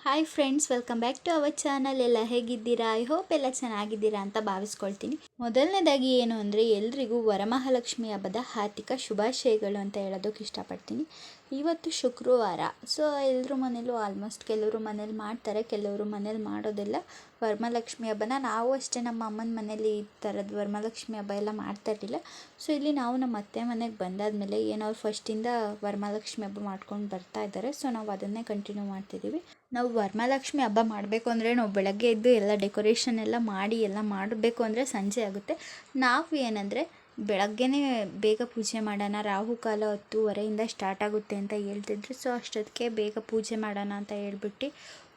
Hi friends, welcome back to our channel. ಎಲ್ಲ ಹೇಗಿದ್ದೀರಾ? I hope ಎಲ್ಲ ಚೆನ್ನಾಗಿದ್ದೀರಾ ಅಂತ ಭಾವಿಸ್ಕೊಳ್ತೀನಿ. ಮೊದಲನೇದಾಗಿ ಏನು ಅಂದರೆ, ಎಲ್ರಿಗೂ ವರಮಹಾಲಕ್ಷ್ಮಿ ಹಬ್ಬದ ಹಾರ್ದಿಕ ಶುಭಾಶಯಗಳು ಅಂತ ಹೇಳೋದಕ್ಕೆ ಇಷ್ಟಪಡ್ತೀನಿ. ಇವತ್ತು ಶುಕ್ರವಾರ, ಸೊ ಎಲ್ಲರ ಮನೇಲೂ ಆಲ್ಮೋಸ್ಟ್ ಕೆಲವರು ಮನೇಲಿ ಮಾಡ್ತಾರೆ, ಕೆಲವರು ಮನೇಲಿ ಮಾಡೋದಿಲ್ಲ ವರಮಹಾಲಕ್ಷ್ಮಿ ಹಬ್ಬನ. ನಾವು ಅಷ್ಟೇ ನಮ್ಮ ಅಮ್ಮನ ಮನೇಲಿ ಈ ಥರದ್ದು ವರಮಹಾಲಕ್ಷ್ಮಿ ಹಬ್ಬ ಎಲ್ಲ ಮಾಡ್ತಾ ಇರಲಿಲ್ಲ. ಸೊ ಇಲ್ಲಿ ನಾವು ನಮ್ಮ ಅತ್ತೆ ಮನೆಗೆ ಬಂದಾದಮೇಲೆ ಏನೋ ಅವ್ರು ಫಸ್ಟಿಂದ ವರಮಹಾಲಕ್ಷ್ಮಿ ಹಬ್ಬ ಮಾಡ್ಕೊಂಡು ಬರ್ತಾ ಇದ್ದಾರೆ. ಸೊ ನಾವು ಅದನ್ನೇ ಕಂಟಿನ್ಯೂ ಮಾಡ್ತಿದ್ದೀವಿ. ನಾವು ವರಮಹಾಲಕ್ಷ್ಮಿ ಹಬ್ಬ ಮಾಡಬೇಕು ಅಂದರೆ ನಾವು ಬೆಳಗ್ಗೆ ಎದ್ದು ಎಲ್ಲ ಡೆಕೋರೇಷನ್ ಎಲ್ಲ ಮಾಡಿ ಎಲ್ಲ ಮಾಡಬೇಕು ಅಂದರೆ ಸಂಜೆ ಆಗುತ್ತೆ. ನಾವು ಏನಂದರೆ ಬೆಳಗ್ಗೆನೇ ಬೇಗ ಪೂಜೆ ಮಾಡೋಣ, ರಾಹುಕಾಲ 10:30 ಸ್ಟಾರ್ಟ್ ಆಗುತ್ತೆ ಅಂತ ಹೇಳ್ತಿದ್ರು. ಸೊ ಅಷ್ಟೊತ್ತಿಗೆ ಬೇಗ ಪೂಜೆ ಮಾಡೋಣ ಅಂತ ಹೇಳ್ಬಿಟ್ಟು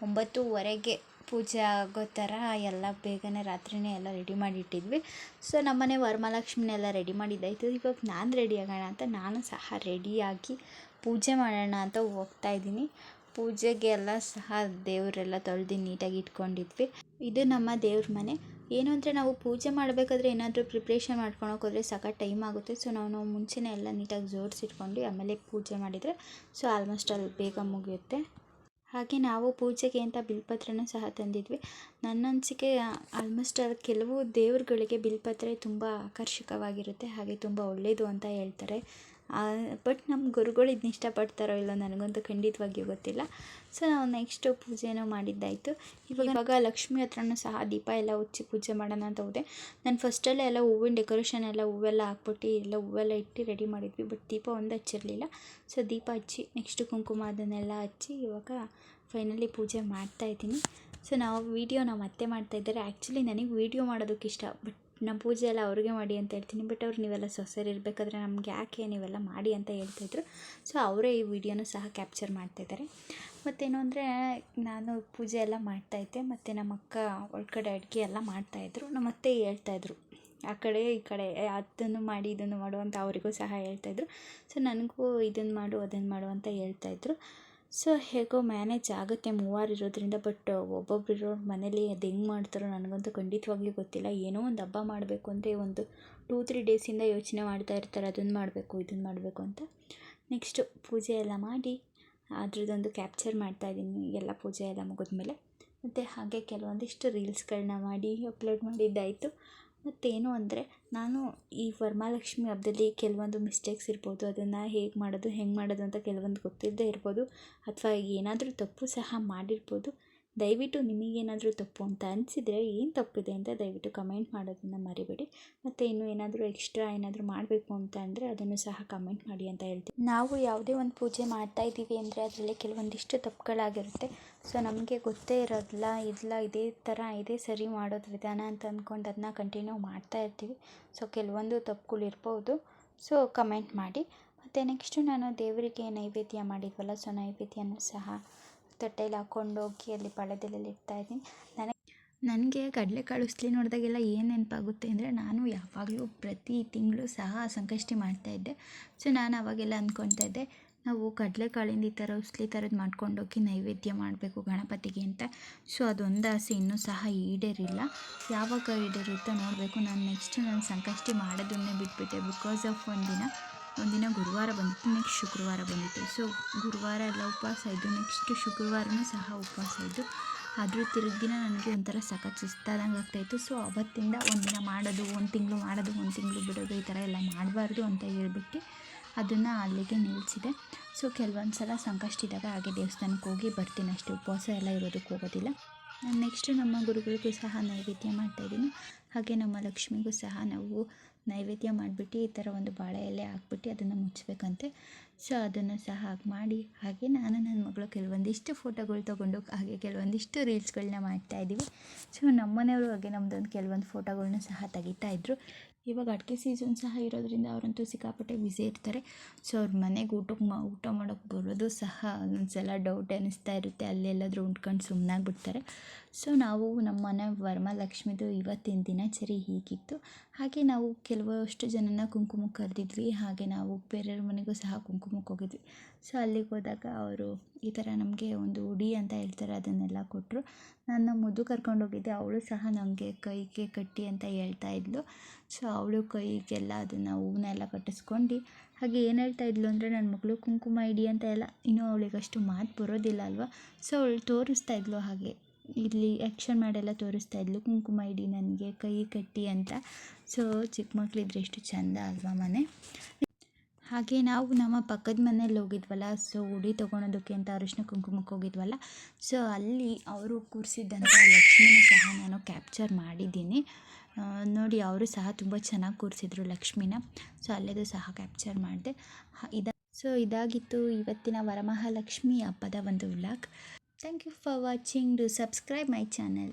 9:30 ಪೂಜೆ ಆಗೋ ಥರ ಎಲ್ಲ ಬೇಗನೆ ರಾತ್ರಿನೇ ಎಲ್ಲ ರೆಡಿ ಮಾಡಿಟ್ಟಿದ್ವಿ. ಸೊ ನಮ್ಮನೆ ವರಮಹಾಲಕ್ಷ್ಮಿನೆಲ್ಲ ರೆಡಿ ಮಾಡಿದ್ದಾಯಿತು. ಇವಾಗ ನಾನು ರೆಡಿ ಆಗೋಣ ಅಂತ ನಾನು ಸಹ ರೆಡಿಯಾಗಿ ಪೂಜೆ ಮಾಡೋಣ ಅಂತ ಹೋಗ್ತಾಯಿದ್ದೀನಿ. ಪೂಜೆಗೆ ಎಲ್ಲ ಸಹ ದೇವರೆಲ್ಲ ತೊಳೆದು ನೀಟಾಗಿ ಇಟ್ಕೊಂಡಿದ್ವಿ. ಇದು ನಮ್ಮ ದೇವ್ರ ಮನೆ. ಏನು ಅಂದರೆ ನಾವು ಪೂಜೆ ಮಾಡಬೇಕಾದ್ರೆ ಏನಾದರೂ ಪ್ರಿಪ್ರೇಷನ್ ಮಾಡ್ಕೊಳಕ್ಕೆ ಹೋದರೆ ಸಖತ್ ಟೈಮ್ ಆಗುತ್ತೆ. ಸೊ ನಾವು ಮುಂಚೆನೇ ಎಲ್ಲ ನೀಟಾಗಿ ಜೋಡಿಸಿಟ್ಕೊಂಡು ಆಮೇಲೆ ಪೂಜೆ ಮಾಡಿದರೆ ಸೊ ಆಲ್ಮೋಸ್ಟ್ ಅಲ್ಲಿ ಬೇಗ ಮುಗಿಯುತ್ತೆ. ಹಾಗೆ ನಾವು ಪೂಜೆಗೆ ಅಂತ ಬಿಲ್ಪತ್ರನೂ ಸಹ ತಂದಿದ್ವಿ. ನನ್ನ ಅನಿಸಿಕೆ ಆಲ್ಮೋಸ್ಟ್ ಕೆಲವು ದೇವ್ರುಗಳಿಗೆ ಬಿಲ್ಪತ್ರೆ ತುಂಬ ಆಕರ್ಷಕವಾಗಿರುತ್ತೆ, ಹಾಗೆ ತುಂಬ ಒಳ್ಳೆಯದು ಅಂತ ಹೇಳ್ತಾರೆ. ಬಟ್ ನಮ್ಮ ಗುರುಗಳು ಇದನ್ನ ಇಷ್ಟಪಡ್ತಾರೋ ಇಲ್ಲೋ ನನಗಂತೂ ಖಂಡಿತವಾಗಿಯೂ ಗೊತ್ತಿಲ್ಲ. ಸೊ ನಾವು ನೆಕ್ಸ್ಟು ಪೂಜೆನೂ ಮಾಡಿದ್ದಾಯಿತು. ಇವಾಗ ಲಕ್ಷ್ಮಿ ಹತ್ರನೂ ಸಹ ದೀಪ ಎಲ್ಲ ಹಚ್ಚಿ ಪೂಜೆ ಮಾಡೋಣ ಅಂತ ಹೋದೆ. ನಾನು ಫಸ್ಟಲ್ಲೇ ಎಲ್ಲ ಹೂವಿನ ಡೆಕೋರೇಷನ್ ಎಲ್ಲ ಹೂವೆಲ್ಲ ಹಾಕ್ಬಿಟ್ಟು ಎಲ್ಲ ಹೂವೆಲ್ಲ ಇಟ್ಟು ರೆಡಿ ಮಾಡಿದ್ವಿ. ಬಟ್ ದೀಪ ಒಂದು ಹಚ್ಚಿರಲಿಲ್ಲ. ಸೊ ದೀಪ ಹಚ್ಚಿ ನೆಕ್ಸ್ಟು ಕುಂಕುಮ ಅದನ್ನೆಲ್ಲ ಹಚ್ಚಿ ಇವಾಗ ಫೈನಲಿ ಪೂಜೆ ಮಾಡ್ತಾಯಿದ್ದೀನಿ. ಸೊ ನಾವು ನಮ್ಮ ಅತ್ತೆ ಮಾಡ್ತಾಯಿದ್ದಾರೆ. ಆ್ಯಕ್ಚುಲಿ ನನಗೆ ವೀಡಿಯೋ ಮಾಡೋದಕ್ಕೆ ಇಷ್ಟ, ಬಟ್ ನಮ್ಮ ಪೂಜೆ ಎಲ್ಲ ಅವ್ರಿಗೆ ಮಾಡಿ ಅಂತ ಹೇಳ್ತೀನಿ. ಬಟ್ ಅವ್ರು ನೀವೆಲ್ಲ ಸೊಸೆರು ಇರಬೇಕಾದ್ರೆ ನಮ್ಗೆ ಯಾಕೆ ನೀವೆಲ್ಲ ಮಾಡಿ ಅಂತ ಹೇಳ್ತಾಯಿದ್ರು. ಸೊ ಅವರೇ ಈ ವಿಡಿಯೋನೂ ಸಹ ಕ್ಯಾಪ್ಚರ್ ಮಾಡ್ತಾಯಿದ್ದಾರೆ. ಮತ್ತೇನು ಅಂದರೆ ನಾನು ಪೂಜೆ ಎಲ್ಲ ಮಾಡ್ತಾಯಿದ್ದೆ, ಮತ್ತು ನಮ್ಮ ಅಕ್ಕ ಒಳಗಡೆ ಅಡುಗೆ ಎಲ್ಲ ಮಾಡ್ತಾಯಿದ್ರು. ನಮ್ಮ ಅತ್ತೆ ಹೇಳ್ತಾಯಿದ್ರು ಆ ಕಡೆ ಈ ಕಡೆ ಅದನ್ನು ಮಾಡಿ ಇದನ್ನು ಮಾಡು ಅಂತ ಅವರಿಗೂ ಸಹ ಹೇಳ್ತಾಯಿದ್ರು. ಸೊ ನನಗೂ ಇದನ್ನು ಮಾಡು ಅದನ್ನು ಮಾಡು ಅಂತ ಹೇಳ್ತಾಯಿದ್ರು. ಸೊ ಹೇಗೋ ಮ್ಯಾನೇಜ್ ಆಗುತ್ತೆ 3 ಇರೋದ್ರಿಂದ. ಬಟ್ ಒಬ್ಬೊಬ್ಬರು ಮನೇಲಿ ಅದು ಹೆಂಗೆ ಮಾಡ್ತಾರೋ ನನಗಂತೂ ಖಂಡಿತವಾಗ್ಲೂ ಗೊತ್ತಿಲ್ಲ. ಏನೋ ಒಂದು ಹಬ್ಬ ಮಾಡಬೇಕು ಅಂದರೆ ಒಂದು 2-3 ಡೇಸಿಂದ ಯೋಚನೆ ಮಾಡ್ತಾ ಇರ್ತಾರೆ, ಅದನ್ನು ಮಾಡಬೇಕು ಇದನ್ನು ಮಾಡಬೇಕು ಅಂತ. ನೆಕ್ಸ್ಟು ಪೂಜೆ ಎಲ್ಲ ಮಾಡಿ ಅದ್ರದ್ದೊಂದು ಕ್ಯಾಪ್ಚರ್ ಮಾಡ್ತಾಯಿದ್ದೀನಿ ಎಲ್ಲ ಪೂಜೆ ಎಲ್ಲ ಮುಗಿದ್ಮೇಲೆ. ಮತ್ತು ಹಾಗೆ ಕೆಲವೊಂದಿಷ್ಟು ರೀಲ್ಸ್ಗಳನ್ನ ಮಾಡಿ ಅಪ್ಲೋಡ್ ಮಾಡಿದ್ದಾಯಿತು. ಮತ್ತೇನು ಅಂದರೆ ನಾನು ಈ ವರಮಹಾಲಕ್ಷ್ಮಿ ಹಬ್ಬದಲ್ಲಿ ಕೆಲವೊಂದು ಮಿಸ್ಟೇಕ್ಸ್ ಇರ್ಬೋದು, ಅದನ್ನು ಹೇಗೆ ಮಾಡೋದು ಹೆಂಗೆ ಮಾಡೋದು ಅಂತ ಕೆಲವೊಂದು ಗೊತ್ತಿಲ್ಲದೆ ಇರ್ಬೋದು, ಅಥವಾ ಏನಾದರೂ ತಪ್ಪು ಸಹ ಮಾಡಿರ್ಬೋದು. ದಯವಿಟ್ಟು ನಿಮಗೇನಾದರೂ ತಪ್ಪು ಅಂತ ಅನಿಸಿದರೆ ಏನು ತಪ್ಪಿದೆ ಅಂತ ದಯವಿಟ್ಟು ಕಮೆಂಟ್ ಮಾಡೋದನ್ನು ಮರಿಬೇಡಿ. ಮತ್ತು ಇನ್ನೂ ಏನಾದರೂ ಎಕ್ಸ್ಟ್ರಾ ಏನಾದರೂ ಮಾಡಬೇಕು ಅಂತ ಅಂದರೆ ಅದನ್ನು ಸಹ ಕಮೆಂಟ್ ಮಾಡಿ ಅಂತ ಹೇಳ್ತೀನಿ. ನಾವು ಯಾವುದೇ ಒಂದು ಪೂಜೆ ಮಾಡ್ತಾಯಿದ್ದೀವಿ ಅಂದರೆ ಅದರಲ್ಲಿ ಕೆಲವೊಂದಿಷ್ಟು ತಪ್ಪುಗಳಾಗಿರುತ್ತೆ. ಸೊ ನಮಗೆ ಗೊತ್ತೇ ಇರೋದಿಲ್ಲ, ಇದೇ ಥರ ಇದೇ ಸರಿ ಮಾಡೋದು ವಿಧಾನ ಅಂತ ಅಂದ್ಕೊಂಡು ಅದನ್ನ ಕಂಟಿನ್ಯೂ ಮಾಡ್ತಾ ಇರ್ತೀವಿ. ಸೊ ಕೆಲವೊಂದು ತಪ್ಪುಗಳಿರ್ಬೋದು. ಸೊ ಕಮೆಂಟ್ ಮಾಡಿ. ಮತ್ತು ನೆಕ್ಸ್ಟು ನಾನು ದೇವರಿಗೆ ನೈವೇದ್ಯ ಮಾಡಿದ್ವಲ್ಲ, ಸೊ ನೈವೇದ್ಯನೂ ಸಹ ತಟ್ಟೆಯಲ್ಲಿ ಹಾಕ್ಕೊಂಡೋಗಿ ಅಲ್ಲಿ ಪಳೆದೆಲೆಯಲ್ಲಿ ಇಡ್ತಾಯಿದ್ದೀನಿ. ನನಗೆ ಕಡಲೆಕಾಳು ಉಸ್ಲಿ ನೋಡಿದಾಗೆಲ್ಲ ಏನು ನೆನಪಾಗುತ್ತೆ ಅಂದರೆ, ನಾನು ಯಾವಾಗಲೂ ಪ್ರತಿ ತಿಂಗಳು ಸಹ ಸಂಕಷ್ಟಿ ಮಾಡ್ತಾಯಿದ್ದೆ. ಸೊ ನಾನು ಅವಾಗೆಲ್ಲ ಅಂದ್ಕೊಳ್ತಾ ಇದ್ದೆ, ನಾವು ಕಡಲೆಕಾಳಿಂದ ಈ ಥರ ಉಸ್ಲಿ ಥರದ್ದು ಮಾಡ್ಕೊಂಡೋಗಿ ನೈವೇದ್ಯ ಮಾಡಬೇಕು ಗಣಪತಿಗೆ ಅಂತ. ಸೊ ಅದೊಂದು ಆಸೆ ಇನ್ನೂ ಸಹ ಈಡೇರಿಲ್ಲ. ಯಾವಾಗ ಈಡೇರುತ್ತೋ ನೋಡಬೇಕು. ನಾನು ಸಂಕಷ್ಟಿ ಮಾಡೋದನ್ನೇ ಬಿಟ್ಬಿಟ್ಟೆ. ಬಿಕಾಸ್ ಆಫ್ ಒಂದಿನ ಗುರುವಾರ ಬಂದಿತ್ತು, ನೆಕ್ಸ್ಟ್ ಶುಕ್ರವಾರ ಬಂದಿತ್ತು. ಸೊ ಗುರುವಾರ ಎಲ್ಲ ಉಪವಾಸ ಇದ್ದು, ನೆಕ್ಸ್ಟ್ ಶುಕ್ರವಾರನೂ ಸಹ ಉಪವಾಸ ಇದ್ದು, ಅದ್ರ ತಿರುಗಿ ದಿನ ನನಗೆ ಒಂಥರ ಸಖತ್ ಸುಸ್ತಾದಂಗೆ ಆಗ್ತಾಯಿತ್ತು. ಸೊ ಅವತ್ತಿಂದ ಒಂದಿನ ಮಾಡೋದು, 1 ತಿಂಗಳು ಮಾಡೋದು, 1 ತಿಂಗಳು ಬಿಡೋದು, ಈ ಥರ ಎಲ್ಲ ಮಾಡಬಾರ್ದು ಅಂತ ಹೇಳ್ಬಿಟ್ಟು ಅದನ್ನು ಅಲ್ಲಿಗೆ ನಿಲ್ಲಿಸಿದೆ. ಸೊ ಕೆಲವೊಂದು ಸಲ ಸಂಕಷ್ಟಿದಾಗ ಹಾಗೆ ದೇವಸ್ಥಾನಕ್ಕೆ ಹೋಗಿ ಬರ್ತೀನಿ ಅಷ್ಟೇ, ಉಪವಾಸ ಎಲ್ಲ ಇರೋದಕ್ಕೆ ಹೋಗೋದಿಲ್ಲ. ನಾನು ನೆಕ್ಸ್ಟು ನಮ್ಮ ಗುರುಗಳಿಗೂ ಸಹ ನೈವೇದ್ಯ ಮಾಡ್ತಾಯಿದ್ದೀನಿ. ಹಾಗೆ ನಮ್ಮ ಲಕ್ಷ್ಮಿಗೂ ಸಹ ನಾವು ನೈವೇದ್ಯ ಮಾಡಿಬಿಟ್ಟು ಈ ಥರ ಒಂದು ಬಾಳೆ ಎಲೆ ಹಾಕ್ಬಿಟ್ಟು ಅದನ್ನು ಮುಚ್ಚಬೇಕಂತೆ. ಸೊ ಅದನ್ನು ಸಹ ಮಾಡಿ ಹಾಗೆ ನಾನು ನನ್ನ ಮಗಳು ಕೆಲವೊಂದಿಷ್ಟು ಫೋಟೋಗಳು ತೊಗೊಂಡು ಹಾಗೆ ಕೆಲವೊಂದಿಷ್ಟು ರೀಲ್ಸ್ಗಳನ್ನ ಮಾಡ್ತಾಯಿದ್ದೀವಿ. ಸೊ ನಮ್ಮನೆಯವರು ಹಾಗೆ ನಮ್ಮದೊಂದು ಕೆಲವೊಂದು ಫೋಟೋಗಳನ್ನ ಸಹ ತೆಗಿತಾಯಿದ್ರು. ಇವಾಗ ಅಡುಗೆ ಸೀಸನ್ ಸಹ ಇರೋದ್ರಿಂದ ಅವರಂತೂ ಸಿಕ್ಕಾಪಟ್ಟೆ ಬ್ಯುಸಿ ಇರ್ತಾರೆ. ಸೊ ಅವ್ರ ಮನೆಗೆ ಊಟ ಮಾಡೋಕ್ಕೆ ಬರೋದು ಸಹ ಒಂದ್ಸಲ ಡೌಟ್ ಅನ್ನಿಸ್ತಾ ಇರುತ್ತೆ, ಅಲ್ಲೆಲ್ಲಾದರೂ ಉಂಡ್ಕೊಂಡು ಸುಮ್ಮನಾಗ್ಬಿಡ್ತಾರೆ. ಸೊ ನಾವು ನಮ್ಮ ಮನೆ ವರಮಹಾಲಕ್ಷ್ಮಿದು ಇವತ್ತಿನ ದಿನಚರಿ ಹೀಗಿತ್ತು. ಹಾಗೆ ನಾವು ಕೆಲವಷ್ಟು ಜನನ ಕುಂಕುಮಕ್ಕೆ ಕರೆದಿದ್ವಿ. ಹಾಗೆ ನಾವು ಬೇರೆಯವ್ರ ಮನೆಗೂ ಸಹ ಕುಂಕುಮಕ್ಕೆ ಹೋಗಿದ್ವಿ. ಸೊ ಅಲ್ಲಿಗೆ ಹೋದಾಗ ಅವರು ಈ ಥರ ನಮಗೆ ಒಂದು ಉಡಿ ಅಂತ ಹೇಳ್ತಾರೆ, ಅದನ್ನೆಲ್ಲ ಕೊಟ್ಟರು. ನನ್ನ ಮುದ್ದು ಕರ್ಕೊಂಡೋಗಿದ್ದೆ, ಅವಳು ಸಹ ನಮಗೆ ಕೈಗೆ ಕಟ್ಟಿ ಅಂತ ಹೇಳ್ತಾ ಇದ್ಲು. ಸೊ ಅವಳು ಕೈಗೆಲ್ಲ ಅದನ್ನು ಹೂವನ್ನೆಲ್ಲ ಕಟ್ಟಿಸ್ಕೊಂಡು ಹಾಗೆ ಏನು ಹೇಳ್ತಾ ಇದ್ಲು ಅಂದರೆ ನನ್ನ ಮಗಳು ಕುಂಕುಮ ಇಡಿ ಅಂತ ಎಲ್ಲ, ಇನ್ನೂ ಅವಳಿಗೆ ಅಷ್ಟು ಮಾತು ಬರೋದಿಲ್ಲ ಅಲ್ವಾ. ಸೊ ಅವಳು ತೋರಿಸ್ತಾ ಇದ್ಲು, ಹಾಗೆ ಇಲ್ಲಿ ಆ್ಯಕ್ಷನ್ ಮಾಡೆಲ್ಲ ತೋರಿಸ್ತಾ ಇದ್ಲು, ಕುಂಕುಮ ಇಡಿ ನನಗೆ ಕೈ ಕಟ್ಟಿ ಅಂತ. ಸೊ ಚಿಕ್ಕ ಮಕ್ಕಳಿದ್ರೆ ಎಷ್ಟು ಚೆಂದ ಅಲ್ವಾ ಮನೆ. ಹಾಗೆ ನಾವು ನಮ್ಮ ಪಕ್ಕದ ಮನೇಲಿ ಹೋಗಿದ್ವಲ್ಲ, ಸೊ ಉಡಿ ತೊಗೊಳೋದಕ್ಕೆ ಅಂತ ಅರಿಶಿನ ಕುಂಕುಮಕ್ಕೆ ಹೋಗಿದ್ವಲ್ಲ. ಸೊ ಅಲ್ಲಿ ಅವರು ಕೂರಿಸಿದ್ದಂಥ ಲಕ್ಷ್ಮಿನೂ ಸಹ ನಾನು ಕ್ಯಾಪ್ಚರ್ ಮಾಡಿದ್ದೀನಿ ನೋಡಿ. ಅವರು ಸಹ ತುಂಬ ಚೆನ್ನಾಗಿ ಕೂರಿಸಿದ್ರು ಲಕ್ಷ್ಮಿನ. ಸೊ ಅಲ್ಲೇದು ಸಹ ಕ್ಯಾಪ್ಚರ್ ಮಾಡಿದೆ. ಸೊ ಇದಾಗಿತ್ತು ಇವತ್ತಿನ ವರಮಹಾಲಕ್ಷ್ಮಿ ಹಬ್ಬದ ಒಂದು vlog. Thank you for watching. Do subscribe my channel.